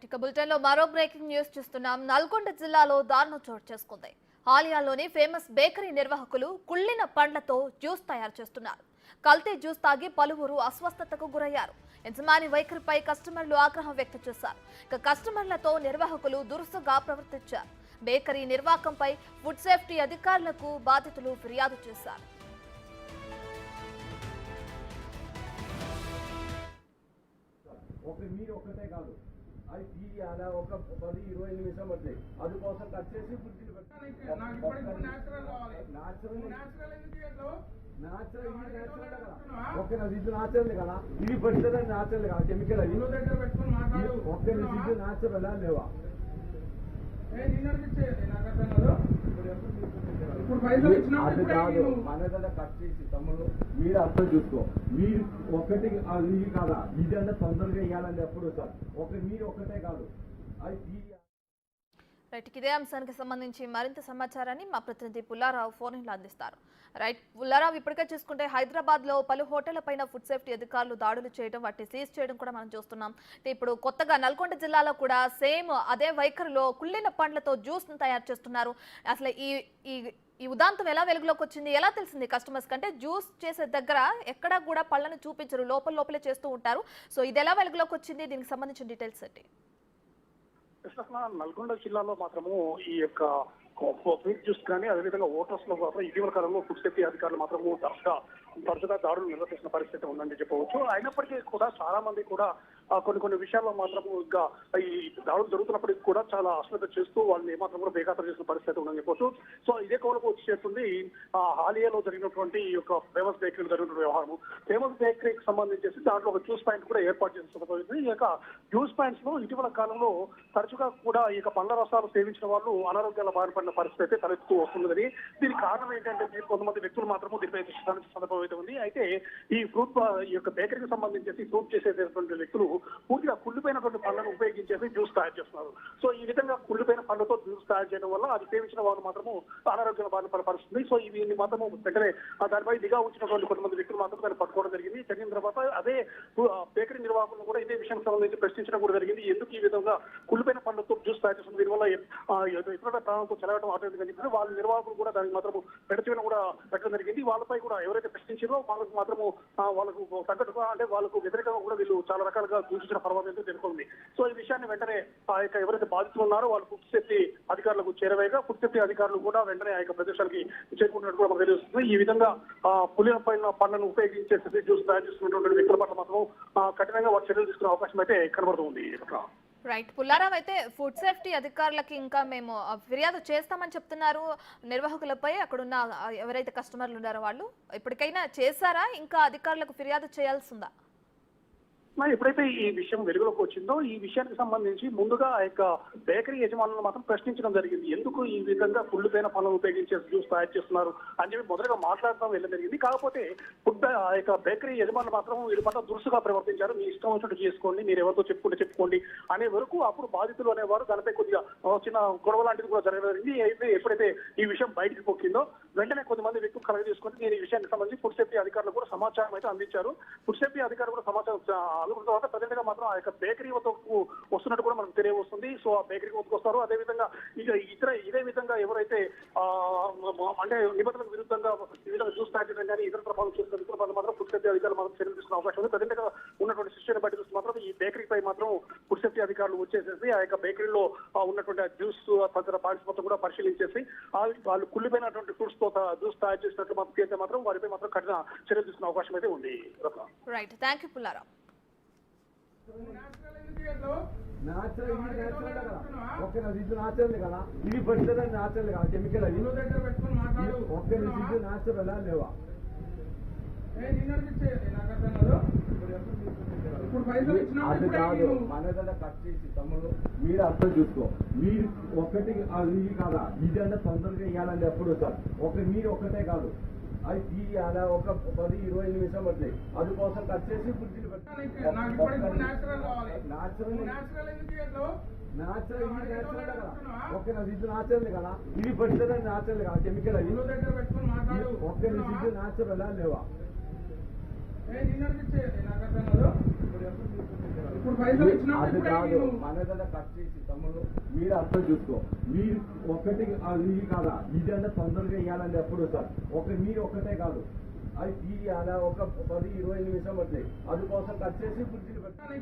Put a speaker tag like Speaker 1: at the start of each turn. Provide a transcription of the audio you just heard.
Speaker 1: ఇక బులెటిన్ లో మరో బ్రేకింగ్ న్యూస్ చూస్తున్నాం. నల్గొండ జిల్లాలో దారుణం చోటు చేసుకుంది. హాలియాలోని ఫేమస్ బేకరీ నిర్వాహకులు కుళ్ళిన పండ్లతో జ్యూస్ తయారు చేస్తున్నారు. కల్తీ జ్యూస్ తాగి పలువురు అస్వస్థతకు గురయ్యారు. యజమాని వైఖరిపై కస్టమర్లు ఆగ్రహం వ్యక్తం చేశారు. ఇక కస్టమర్లతో నిర్వాహకులు దురుసుగా ప్రవర్తించారు. బేకరీ నిర్వాహకంపై ఫుడ్ సేఫ్టీ అధికారులకు బాధితులు ఫిర్యాదు చేశారు.
Speaker 2: ఒకటే కాదు అది తీయాలా ఒక 10-20 నిమిషం పడతాయి. అందుకోసం కట్ చేసి ఫ్రిడ్జ్లో పెట్టాలి. ఓకే నా ఇది న్యాచురల్ కదా, ఇది పడుతుంది న్యాచురల్ కదా, కెమికల్ అది ఓకే ఇది న్యాచురల్ లేవా అది కాదు. మన దగ్గర కట్ చేసి తమ్ముడు మీరు అర్థం చూసుకో. మీరు ఒకటి ఇది కాదా, ఇది అంటే తొందరగా వేయాలని ఎప్పుడు సార్ మీరు ఒకటే కాదు అది.
Speaker 1: రైట్, ఇదే అంశానికి సంబంధించి మరింత సమాచారాన్ని మా ప్రతినిధి పుల్లారావు ఫోన్ లో అందిస్తారు. రైట్ పుల్లారావు, ఇప్పటికే చూసుకుంటే హైదరాబాద్ లో పలు హోటళ్ల పైన ఫుడ్ సేఫ్టీ అధికారులు దాడులు చేయడం, వాటిని సీజ్ చేయడం కూడా మనం చూస్తున్నాం. ఇప్పుడు కొత్తగా నల్గొండ జిల్లాలో కూడా సేమ్ అదే వైఖరిలో కుళ్ళిన పండ్లతో జ్యూస్ ను తయారు చేస్తున్నారు. అసలు ఈ ఉదాంతం ఎలా వెలుగులోకి వచ్చింది, ఎలా తెలిసింది కస్టమర్స్ కంటే? జ్యూస్ చేసే దగ్గర ఎక్కడా కూడా పళ్ళను చూపించరు, లోపలే చేస్తూ ఉంటారు. సో ఇది ఎలా వెలుగులోకి వచ్చింది, దీనికి సంబంధించిన డీటెయిల్స్ ఏంటి?
Speaker 3: నల్గొండ జిల్లాలో మాత్రము ఈ యొక్క ఫ్రూట్ జ్యూస్ కానీ అదేవిధంగా హోటల్స్ లో మాత్రం ఇటీవల కాలంలో ఫుడ్ సేఫ్టీ అధికారులు మాత్రము తరచుగా దాడులు నిర్వహిస్తున్న పరిస్థితి ఉందని చెప్పవచ్చు. అయినప్పటికీ కూడా చాలా మంది కూడా కొన్ని విషయాల్లో మాత్రము ఇంకా ఈ దాడులు జరుగుతున్నప్పటికీ కూడా చాలా అశ్రద్ధ చేస్తూ వాళ్ళని ఏమాత్రం కూడా బేఖాతరు చేసిన పరిస్థితి ఉందని చెప్పవచ్చు. సో ఇదే కోవకు వచ్చేస్తుంది హాలియాలో జరిగినటువంటి ఈ యొక్క ఫేమస్ బేకరీలో జరిగిన వ్యవహారము. ఫేమస్ బేకరీకి సంబంధించేసి దాంట్లో ఒక జ్యూస్ పాయింట్ కూడా ఏర్పాటు చేసిన సందర్భం. ఈ యొక్క జ్యూస్ పాయింట్స్ లో ఇటీవల కాలంలో తరచుగా కూడా ఈ యొక్క పండ్ల రసాలు సేవించిన వాళ్ళు అనారోగ్యాల బారిన పడిన పరిస్థితి అయితే తలెత్తుతూ వస్తున్నదని, దీనికి కారణం ఏంటంటే కొంతమంది వ్యక్తులు మాత్రము దీనిపై సందర్భం అయితే ఉంది. అయితే ఈ యొక్క బేకరీకి సంబంధించేసి ఫ్రూట్ చేసేటటువంటి వ్యక్తులు పూర్తిగా కుళ్ళిపోయినటువంటి పళ్ళను ఉపయోగించేసి జ్యూస్ తయారు చేస్తున్నారు. సో ఈ విధంగా కుళ్ళిపోయిన పళ్ళతో జ్యూస్ తయారు చేయడం వల్ల అది సేవించిన వారు మాత్రము అనారోగ్యాల బారిన పడుతుంది. సో ఇవి మాత్రము వెంటనే దానిపై దిగా ఉంచినటువంటి కొంతమంది వ్యక్తులు మాత్రం దాన్ని పట్టుకోవడం జరిగింది. జరిగిన తర్వాత అదే బేకరీ నిర్వాహకులు కూడా ఇదే విషయానికి సంబంధించి ప్రశ్నించడం కూడా జరిగింది. ఎందుకు ఈ విధంగా కుళ్ళిపోయిన పళ్ళతో జ్యూస్ తయారు చేస్తుంది, దీనివల్ల ఇతర ప్రాణాలతో చెలవడం ఆటోమేటిక్ అని చెప్పి వాళ్ళ నిర్వాహకులు కూడా దానికి మాత్రం పెడచడం కూడా పెట్టడం జరిగింది. వాళ్ళపై కూడా ఎవరైతే ప్రశ్నించారో వాళ్ళకు మాత్రము వాళ్ళకు తగ్గట్టుగా అంటే వాళ్ళకు వ్యతిరేకంగా కూడా వీళ్ళు చాలా రకాలుగా సూచించిన పర్వాలేదు తెలుస్తుంది. సో ఈ విషయాన్ని వెంటనే ఆ యొక్క ఎవరైతే బాధితులు ఉన్నారో వాళ్ళు ఫుడ్ సేఫ్టీ అధికారులకు చేరవేగా ఫుడ్ సేఫ్టీ అధికారులు కూడా వెంటనే ఆ యొక్క ప్రదేశానికి చేరుకున్నట్టు కూడా మనకు తెలుస్తుంది. ఈ విధంగా పులిన పైన పండ్లను ఉపయోగించేసి జ్యూస్ తయారు చేస్తున్నటువంటి వ్యక్తుల పట్ల మాత్రం కఠినంగా వారు చర్యలు తీసుకునే అవకాశం అయితే కనబడుతుంది.
Speaker 1: రైట్ పుల్లారావు, అయితే ఫుడ్ సేఫ్టీ అధికారులకి ఇంకా మేము ఫిర్యాదు చేస్తామని చెప్తున్నారు నిర్వాహకులపై. అక్కడున్న ఎవరైతే కస్టమర్లు ఉన్నారో వాళ్ళు ఇప్పటికైనా చేశారా, ఇంకా అధికారులకు ఫిర్యాదు చేయాల్సిందా?
Speaker 3: ఎప్పుడైతే ఈ విషయం వెలుగులోకి వచ్చిందో ఈ విషయానికి సంబంధించి ముందుగా ఆ యొక్క బేకరీ యజమానులను మాత్రం ప్రశ్నించడం జరిగింది. ఎందుకు ఈ విధంగా కుళ్ళిపోయిన పనులు ఉపయోగించే జ్యూస్ తయారు చేస్తున్నారు అని చెప్పి మొదటగా మాట్లాడటం వెళ్ళడం జరిగింది. కాకపోతే ఆ యొక్క బేకరీ యజమానులు మాత్రం వీళ్ళ పట్ల దురుసుగా ప్రవర్తించారు. మీ ఇష్టం వచ్చినట్టు చేసుకోండి, మీరు ఎవరితో చెప్పుకోండి అనే వరకు అప్పుడు బాధితులు అనేవారు దానిపై కొద్దిగా చిన్న గొడవ లాంటిది కూడా జరగడం జరిగింది. అయితే ఎప్పుడైతే ఈ విషయం బయటికి పొక్కిందో వెంటనే కొంతమంది వ్యక్తులు కలగ తీసుకొని నేను ఈ విషయానికి సంబంధించి ఫుడ్ సేఫ్టీ అధికారులు కూడా సమాచారం అయితే అందించారు. ఫుడ్ సేఫ్టీ అధికారులు కూడా సమాచారం అనుకున్న తర్వాత ప్రజెంట్ గా మాత్రం ఆ యొక్క బేకరీ వద్దకు వస్తున్నట్టు కూడా మనకు తెలియవస్తుంది. సో ఆ బేకరీ వద్దకు వస్తారు. అదేవిధంగా ఇదే విధంగా ఎవరైతే అంటే నిబంధనలకు విరుద్ధంగా ఈ విధంగా జ్యూస్ తయారు చేయడం కానీ ఇతర ప్రభావం చేస్తున్న వ్యక్తుల మాత్రం ఫుడ్ సేఫ్టీ అధికారులు మాత్రం చర్యలు తీసుకునే అవకాశం ఉంది. ప్రజెంట్ గా ఉన్నటువంటి సిస్టమ్ బట్టి చూస్తే మాత్రం ఈ బేకరీపై మాత్రం ఫుడ్ సేఫ్టీ అధికారులు వచ్చేసేసి ఆ యొక్క బేకరీలో ఉన్నటువంటి జ్యూస్ తదితర పాయింట్స్ మొత్తం కూడా పరిశీలించేసి వాళ్ళు కుళ్ళిపోయినటువంటి ఫ్రూట్స్ తో జ్యూస్ తయారు చేసినట్లు మాత్రం వారిపై మాత్రం కఠిన చర్యలు తీసుకునే అవకాశం అయితే ఉంది.
Speaker 1: Right, thank you Pullarao.
Speaker 2: ఇది న్యాచురల్ కదా, ఇది పడుతుంది న్యాచురల్ కదా, కెమికల్ అది ఓకే ఇది న్యాచురల్ లేవా అది కాదు. మన దగ్గర కట్ చేసి తమ్ముడు మీరు అర్థం చూసుకో. మీరు ఒకటి ఇది కాదా, ఇది అంటే తొందరగా వేయాలని ఎప్పుడు సార్ మీరు ఒకటే కాదు అది తీయాలా ఒక 10-20 నిమిషం పడతాయి. అందుకోసం కట్ చేసి ఫ్రిడ్జ్లో పెట్టాలి. ఓకే ఇది న్యాచురల్ కదా, ఇది పడుతుంది న్యాచురల్ కదా, కెమికల్ అది ఓకే ఇది న్యాచురల్ లేవా
Speaker 4: ఇప్పుడు పైసలు ఇచ్చినా
Speaker 2: అది కాదు మనదన్నా కట్ చేసి తమ్ముడు మీరు అర్థం చూసుకో. మీరు ఒకటి ఇది కాదా ఇదంతా తొందరగా ఇవ్వాలని ఎప్పుడు సార్ మీరు ఒక్కటే కాదు అది తీయాలా ఒక 10-20 నిమిషం పడతాయి. అందుకోసం కట్ చేసి ఫ్రిడ్జ్లో పెట్టాలి.